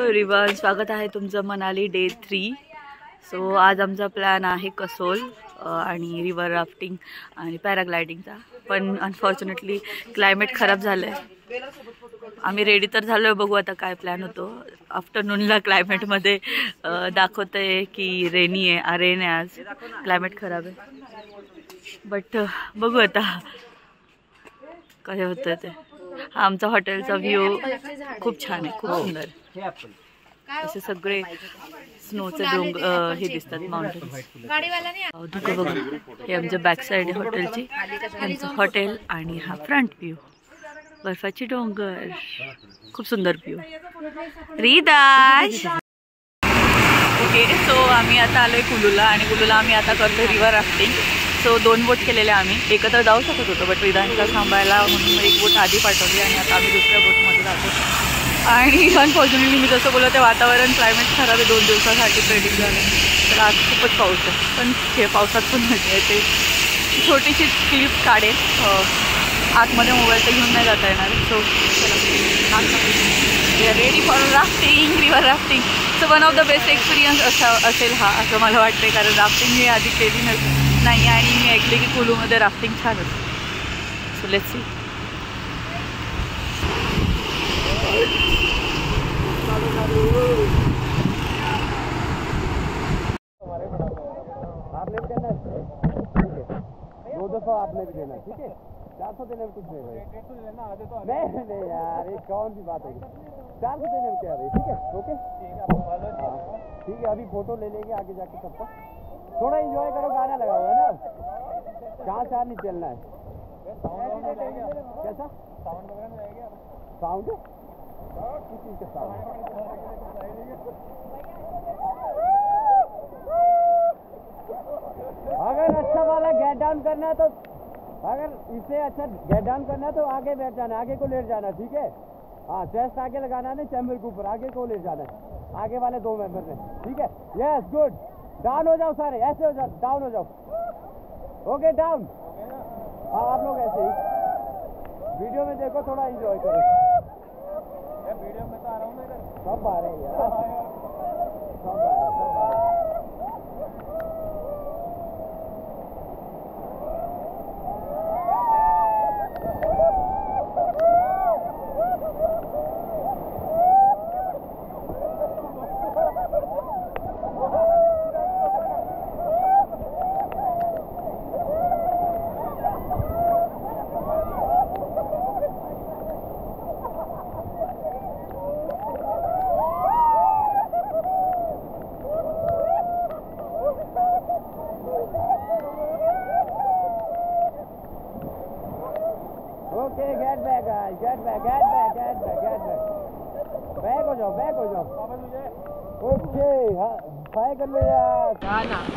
Everyone, स्वागत आहे तुमचं मनाली डे 3. सो आज आमचा प्लॅन आहे कसोल आणि रिव्हर राफ्टिंग आणि पॅराग्लायडिंगचा. पण अनफॉर्च्युनेटली क्लायमेट खराब झालं आहे. आम्ही रेडी तर झालो आहे, बघू आता काय प्लॅन होतो. आफ्टरनूनला क्लायमेटमध्ये दाखवतं आहे की रेनी आहे, रेन आहे. आज क्लायमेट खराब आहे, बट बघू आता काय होतं ते. हा आमचा हॉटेलचा व्ह्यू खूप छान आहे, खूप सुंदर. असे सगळे स्नोचे डोंगर हे दिसतात, माउंटेन्स. धुकं बघा, हे आमचं बॅक साईड आहे हॉटेलची. आमचं हॉटेल आणि हा फ्रंट व्ह्यू, बर्फाची डोंगर, खूप सुंदर व्ह्यू. रिदाश ओके. सो आम्ही आता आलोय कुलूला आणि कुलूला आम्ही आता करतोय रिव्हर राफ्टिंग. सो 2 बोट केलेले आम्ही. एकत्र जाऊ शकत होतो, बट रिदाशला थांबायला म्हणून एक बोट आधी पाठवली आणि आता आम्ही दुसऱ्या बोटमध्ये जातो. आणि अनफॉर्च्युनेटली मी जसं बोललो ते वातावरण क्लायमेट खराब आहे, 2 दिवसासाठी प्रेडिक्ट झालं. तर आज खूपच पाऊस आहे, पण हे पावसात पण मजा येते. छोटीशी क्लिप काढेल, आतमध्ये मोबाईल तर घेऊन नाही जाता येणार. So we are ready for rafting, river rafting. So one of the best experience असेल हा, असं मला वाटते. कारण राफ्टिंग मी आधी केली नाही आणि मी ऐकले की कुलूमध्ये राफ्टिंग छान असते. So let's see. आपने भी देना, ठीक है? 400 देने में कुछ नहीं भाई, नहीं यार, ये कौन सी बात है? 400 देने में क्या है भाई, ठीक है? ओके ठीक है, अभी फोटो ले लेंगे आगे जाके. तब तक थोड़ा एंजॉय करो, गाना लगा हुआ है ना, चार नहीं चलना है. कैसा साउंड किस चीज़ का साउंड? अगर अच्छा वाला गेट डाउन करना है तो, अगर इससे अच्छा गेट डाउन करना है तो आगे बैठ जाना, आगे को लेट जाना, ठीक है? हाँ, चेस्ट आगे लगाना है, चैम्बर के ऊपर आगे को लेट जाना है, आगे वाले 2 मेंबर ने, ठीक है? Yes, good. डाउन हो जाओ सारे, ऐसे हो जाओ, डाउन हो जाओ. Okay, down. हाँ, आप लोग ऐसे ही वीडियो में देखो, थोड़ा एंजॉय करो. वीडियो में तो आ रहा हूँ मैं, सब आ रहे हैं यार, सब आ रहे हैं. Okay, get back guys, get back. Back हो जाओ. ओके, हाय कर लो यार.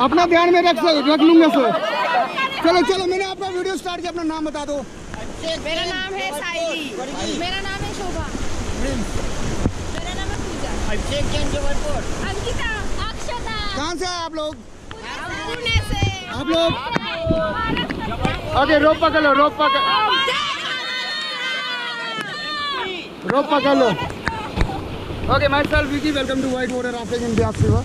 अपना ध्यान में रख लूंगा सर. चलो मैंने आपका वीडियो स्टार्ट किया, अपना नाम बता दो. मेरा नाम है साइली. मेरा नाम है शोभा. मेरा नाम है पूजा. अंकिता. अक्षता. कहाँ से आए आप लोग? पुणे से. आप लोग ओके, रोप पकड़ लो. Okay, myself Vicky, welcome to white water rafting in Beas river.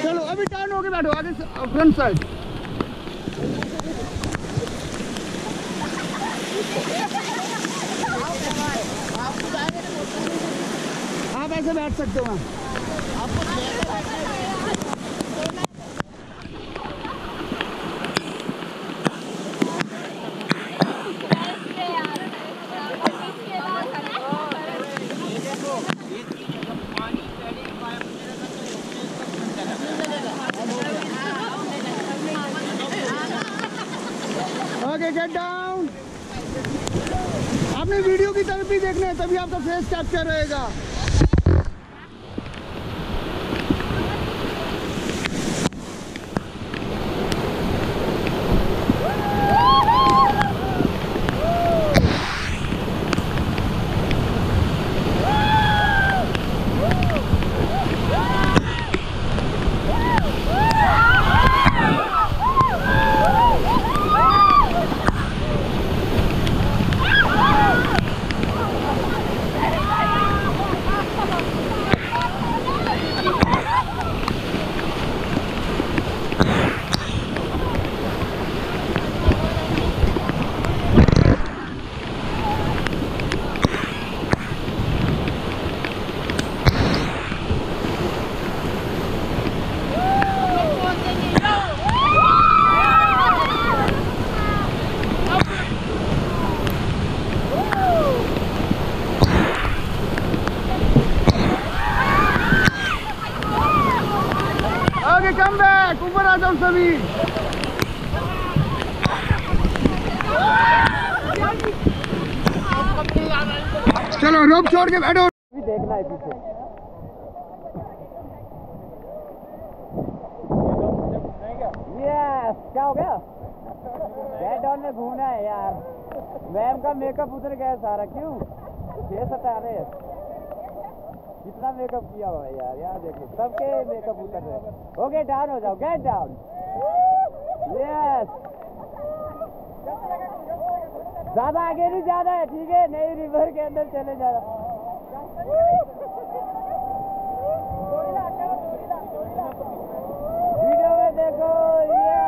चलो अभी टर्न होके बैठो आगे फ्रंट साइड. बैठ सकते हो। Okay, get down. आपने वीडियो की तरफ भी देखना है, तभी आपका फेस कैप्चर रहेगा। कम बैक, ऊपर आ जाओ सभी। चलो रोप छोड़ के बैठो। देखना है पीछे। यस, क्या हो गया? गेट डाउन में घूमना है यार। मैम का मेकअप उतर गया सारा। क्यों? 6 रहे कितना मेकअप किया हुआ है यार। यार देखो सबके मेकअप उतर रहे। ओके, डाउन हो जाओ, गेट डाउन। यस, ज्यादा आगे नहीं जाना है, ठीक है? नहीं, रिवर के अंदर चले जाना। वीडियो में देखो। यस,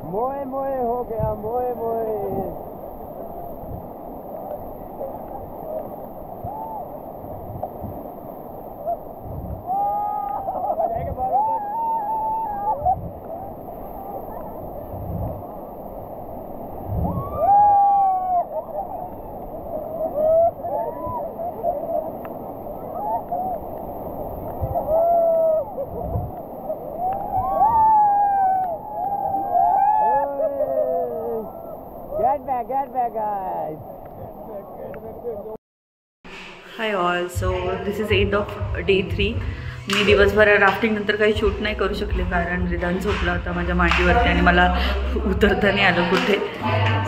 मोए मोए हो गया, मोए मोए। Get back guys. Hi all, so this is end of day 3. मी दिवसभर राफ्टिंग नंतर काही शूट नाही करू शकले कारण रिदान झोपला होता माझ्या मांडीवरती आणि मला उतरता नाही आलं कुठे.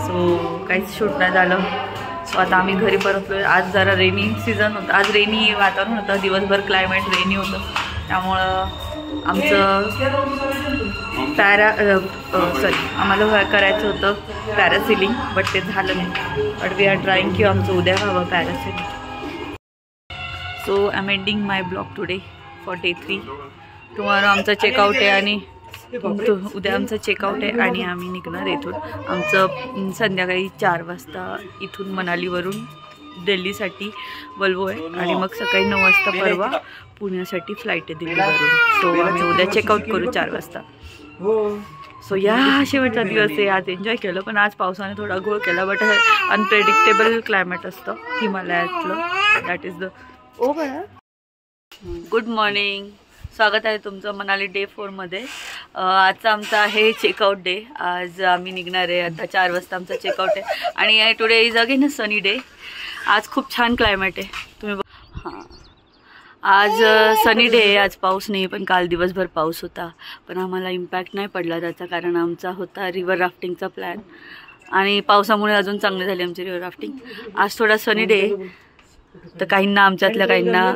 सो काहीच शूट नाही झालं. सो आता आम्ही घरी परतलो. आज जरा रेनी सीझन होतं, आज रेनी वातावरण होतं, दिवसभर क्लायमेट रेनी होतं. त्यामुळं आमचं आम्हाला करायचं होतं पॅरासिलिंग, बट ते झालं नाही. बट वी आर ट्राईंग की आमचं उद्या व्हावं parasailing. So I am ending my blog today for day 3. Tomorrow आमचा चेकआउट आहे आणि उद्या आमचं चेकआउट आहे आणि आम्ही निघणार इथून. आमचं संध्याकाळी 4 वाजता इथून मनालीवरून दिल्लीसाठी वल्वो आहे आणि मग सकाळी 9 वाजता परवा पुण्यासाठी फ्लाईट आहे दिल्लीवरून. सो आम्ही उद्या चेकआउट करू 4 वाजता. सो या शेवटचा दिवस आहे. आज एन्जॉय केलं, पण आज पावसाने थोडा घोळ केला. बट अनप्रेडिक्टेबल क्लायमेट असतं हिमालयातलं. That is the over. Good morning, स्वागत आहे तुमचं मनाली डे 4मध्ये. आजचा आमचा आहे चेकआउट डे. आज आम्ही निघणार आहे आता 4 वाजता आमचा चेकआउट आहे आणि today is again a sunny day. आज खूप छान क्लायमेट आहे. तुम्ही हां, आज सनी डे आहे. आज पाऊस नाही, पण काल दिवसभर पाऊस होता. पण आम्हाला इम्पॅक्ट नाही पडला त्याचा, कारण आमचा होता रिव्हर राफ्टिंगचा प्लॅन आणि पावसामुळे अजून चांगली झाली आमची रिव्हर राफ्टिंग. आज थोडा सनी डे, तर काहींना आमच्यातल्या काहींना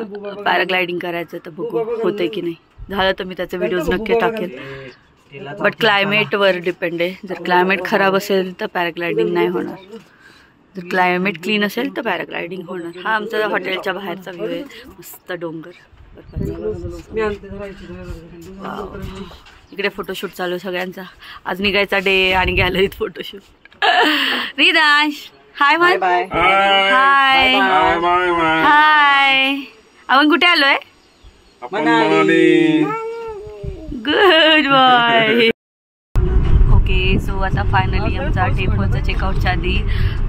पॅराग्लायडिंग करायचं, तर बघू होते की नाही. झालं तर मी त्याचे व्हिडिओज नक्की टाकेल. बट क्लायमेटवर डिपेंड आहे. जर क्लायमेट खराब असेल तर पॅराग्लायडिंग नाही होणार. जर क्लायमेट क्लीन असेल तर पॅराग्लायडिंग होणार. हा आमचा हॉटेलच्या बाहेरचा व्ह्यू आहे. मस्त डोंगर. इकडे फोटोशूट चालू आहे सगळ्यांचा. आज निघायचा डे आणि गॅलरीत photoshoot. Ridansh hi bye bye. Hi hi. आपण कुठे आलोय? Good boy. ओके सो आता फायनली आमचा डे 4चा चेकआउटच्या आधी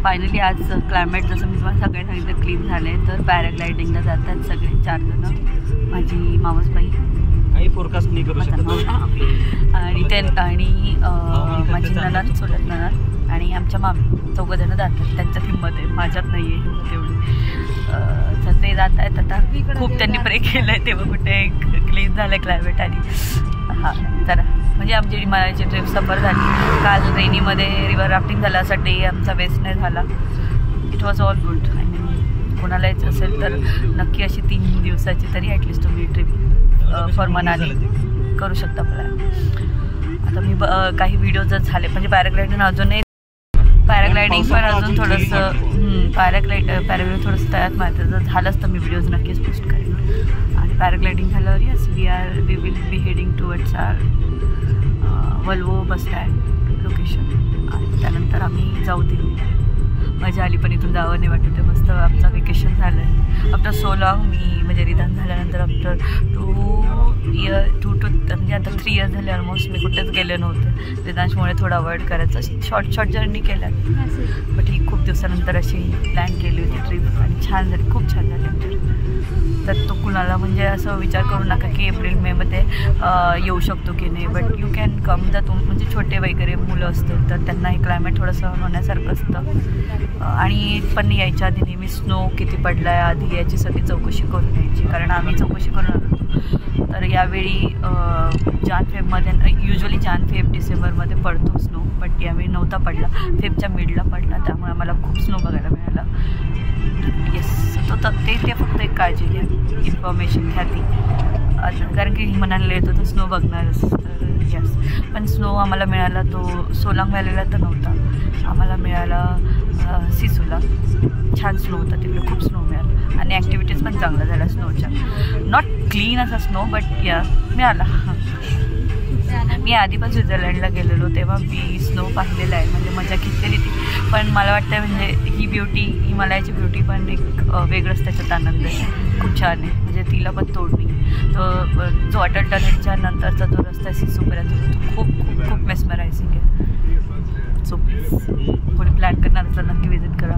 फायनली आज क्लायमेट जसं मी तुम्हाला सगळे सांगितलं क्लीन झालं आहे. तर पॅराग्लायडिंगला जातात सगळे 4 जण. माझी मावसबाई काही फोरकास्ट नाही करू शकत आणि माझी नणंद सोलत नणंद आणि आमच्या मामी 4 जण जातात. त्यांच्यात हिंमत आहे, माझ्यात नाही आहे हिंमत एवढी. तर ते जात आहेत. आता खूप त्यांनी प्रे केलं आहे तेव्हा कुठे क्लीन झालं क्लायमेट. आणि हां जरा म्हणजे आमची हिमालयाची ट्रिप सफर झाली. काल रेनीमध्ये रिव्हर राफ्टिंग झालं. असा डे आमचा वेस्ट नाही झाला. It was all good. I mean कोणाला यायचं असेल तर नक्की अशी 3 दिवसाची तरी ॲटलिस्ट तुम्ही ट्रिप फॉर मनाली करू शकता प्लॅन. आता मी काही व्हिडिओजच झाले म्हणजे पॅराग्लायडिंग अजूनही पॅराग्लायडिंग पण अजून थोडंसं पॅराग्लायडिंग थोडंसं तयार माहिती जर झालंच तर मी व्हिडिओज नक्कीच पोस्ट करेन. आणि पॅराग्लायडिंग झाल्यावर yes we will be heading towards our Volvo bus stand location. आणि त्यानंतर आम्ही जाऊ दिल्लीला. मजा आली पण इथून जावं नाही वाटत आहे. मस्त आमचं वेकेशन झालं आहे आफ्टर सो लॉंग. मी म्हणजे रिदान झाल्यानंतर आफ्टर 2 to म्हणजे आता 3 years झाले ऑलमोस्ट मी कुठेच गेले नव्हते. रिदांशमुळे थोडं अवॉइड करायचं. शॉर्ट जर्नी केल्या बट ही खूप दिवसानंतर अशी प्लॅन केली होती ट्रिप आणि छान झाली, खूप छान झाली आमची. तर तो कुणाला म्हणजे असं विचार करू नका की एप्रिल मेमध्ये येऊ शकतो की नाही. But you can come. जर म्हणजे छोटे वगैरे मुलं असतील तर त्यांना हे क्लायमेट थोडंसं होण्यासारखं असतं. आणि पण यायच्या आधी नेहमी स्नो किती पडला आहे आधी याची सगळी चौकशी करून यायची. कारण आम्ही चौकशी करून आलो. तर यावेळी युजली जान-फेब डिसेंबरमध्ये पडतो स्नो. बट यावेळी नव्हता पडला. फेबच्या मिडला पडला. त्यामुळे आम्हाला खूप स्नो बघायला मिळाला. येस ते फक्त एक काळजी घ्या, इन्फॉर्मेशन घ्या ती. कारण की मनाला येतो तर स्नो बघणारच. तर यस पण स्नो आम्हाला मिळाला तो सोलांग व्हॅलीला तर नव्हता. आम्हाला मिळाला सिसूला. छान स्नो होता तिकडे, खूप स्नो मिळाला. आणि ॲक्टिव्हिटीज पण चांगल्या झाल्या स्नोच्या. नॉट क्लीन असा स्नो बट या मिळाला. मी आधी पण स्वित्झर्लंडला गेलेलो तेव्हा मी स्नो पाहिलेला आहे म्हणजे मजा घेतलेली ती. पण मला वाटतं म्हणजे ही ब्युटी हिमालयाची ब्युटी पण एक वेगळंच त्याच्यात आनंद आहे. खूप छान आहे म्हणजे तिला पण तोड नाही. तो जो अटल टनेलच्या नंतरचा जो रस्ता आहे सिसूपर्यंत तो खूप खूप खूप मेस्मरायझिंग आहे. सो प्लीज कोणी प्लॅन करणार असलं नक्की विजिट करा.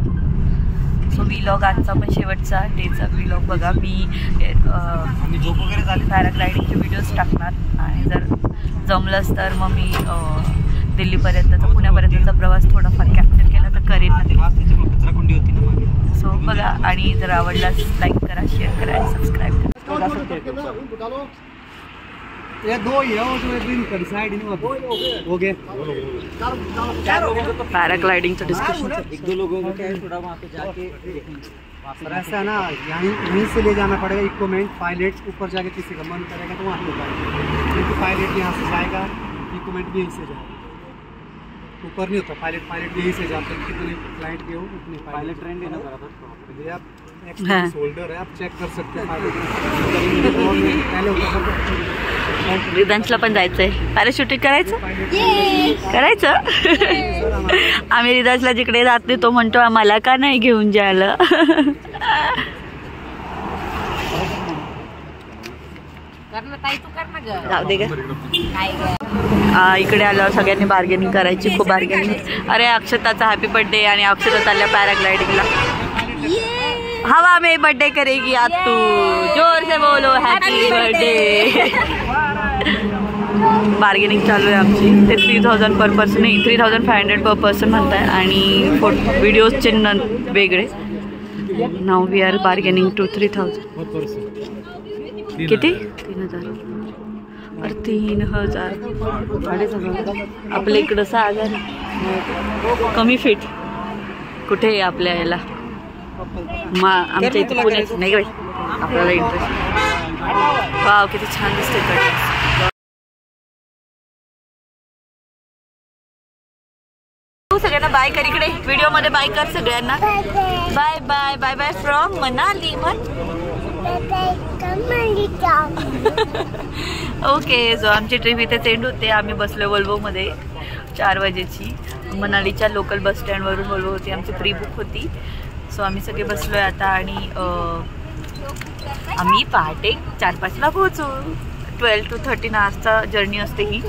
सो व्लॉग आजचा पण शेवटचा डेचा व्लॉग बघा. मी झोप वगैरे झाली पॅराग्लायडिंगचे व्हिडिओज टाकणार. आणि जर जमलंच तर मग मी दिल्लीपर्यंतचा पुण्यापर्यंतचा प्रवास थोडाफार कॅप्चर केला तर करेन नक्की. सो बघा आणि जर आवडलाच लाईक करा, शेअर करा आणि सबस्क्राईब करा. ये 2 ही है वो जो ग्रीन कर साइड ही हो गए. पॅराग्लायडिंगचं डिस्कशन 1-2 लोगों को क्या है थोड़ा वहाँ पे जाके देखेंगे. ऐसा ना यहीं से ले जाना पड़ेगा इक्विपमेंट. पायलट ऊपर जाके किसी का मन करेगा तो वहाँ पे जाएगा क्योंकि पायलट यहाँ से जाएगा इक्विपमेंट भी यहीं से जाएगा. ऊपर नहीं होता पायलट यहीं से जाते हैं. कितने क्लाइंट के हो उतने पायलट ट्रेंड है ना बराबर. आप एक्स्ट्रा शोल्डर है आप चेक कर सकते हैं. पहले होता रिदांशला पण जायचंय पॅराशूटिंग करायचं. आम्ही रिदांशला जिकडे जात नाही तो म्हणतो आम्हाला का नाही घेऊन जायला. जाऊ दे का. इकडे आल्यावर सगळ्यांनी बार्गेनिंग करायची. खूप बार्गेनिंग. अरे अक्षताचा हॅपी बर्थडे आणि अक्षता चालल्या पॅराग्लायडिंगला. हवा में बर्थडे करेगी आज तू. जोर से बोलो हॅपी बर्थडे. बार्गेनिंग चालू आहे आमची. ते 3000 पर पर्सन नाही 3500 पर पर्सन म्हणताय. आणि व्हिडिओजचे वेगळे. Now we R bargaining to 3000. किती 3000 पर 3000 आपल्या इकडं 6000 कमी फिट कुठे आहे आपल्या याला. आमच्या इथे पुण्याच नाही बाई आपल्याला इंटरेस्ट. वाव किती छान दिसते. तू सगळ्यांना बाय कर, इकडे व्हिडिओ मध्ये बाय कर सगळ्यांना. Bye bye bye bye from Manali. Okay, so आमची ट्रिप इथेच एंड होते. आम्ही बसलो वोल्वोमध्ये 4 वाजेची. मनालीच्या लोकल बस स्टँडवरून वोल्वो होती, आमची प्री बुक होती. सो आम्ही सगळे बसलोय आता आणि आम्ही पहाटे 4-5ला पोहोचू. 12 to 13 आवर्सचा जर्नी असते ही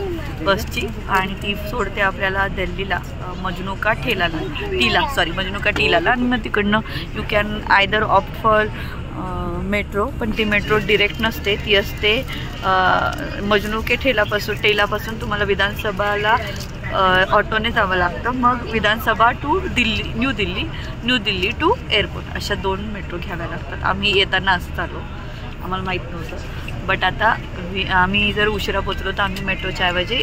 बसची आणि ती सोडते आपल्याला दिल्लीला मजनुका टीलाला आणि मग तिकडनं you can either opt for metro, पण ती मेट्रो डिरेक्ट नसते, ती असते मजनुके टेलापासून तुम्हाला विधानसभाला ऑटोने जावं लागतं. मग Vidhansabha to New Delhi to airport अशा 2 मेट्रो घ्याव्या लागतात. आम्ही येताना असं आलो, आम्हाला माहीत नव्हतं. बट आता आम्ही जर उशिरा पोचलो तर आम्ही मेट्रोच्या ऐवजी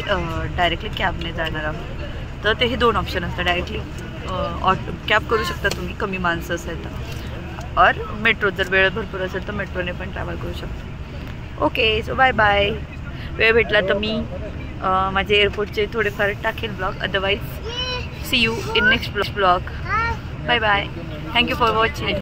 डायरेक्टली कॅबने जाणार आहोत. तर ते हे 2 ऑप्शन असतात. डायरेक्टली कॅब करू शकता तुम्ही कमी माणसं असेल तर, और मेट्रो जर वेळ भरपूर असेल तर मेट्रोने पण ट्रॅव्हल करू शकतो. Okay, so bye bye. वेळ भेटला तर मी माझे एअरपोर्टचे थोडेफार टाकेल blog. Otherwise see you in next blog. Bye bye. Thank you for watching.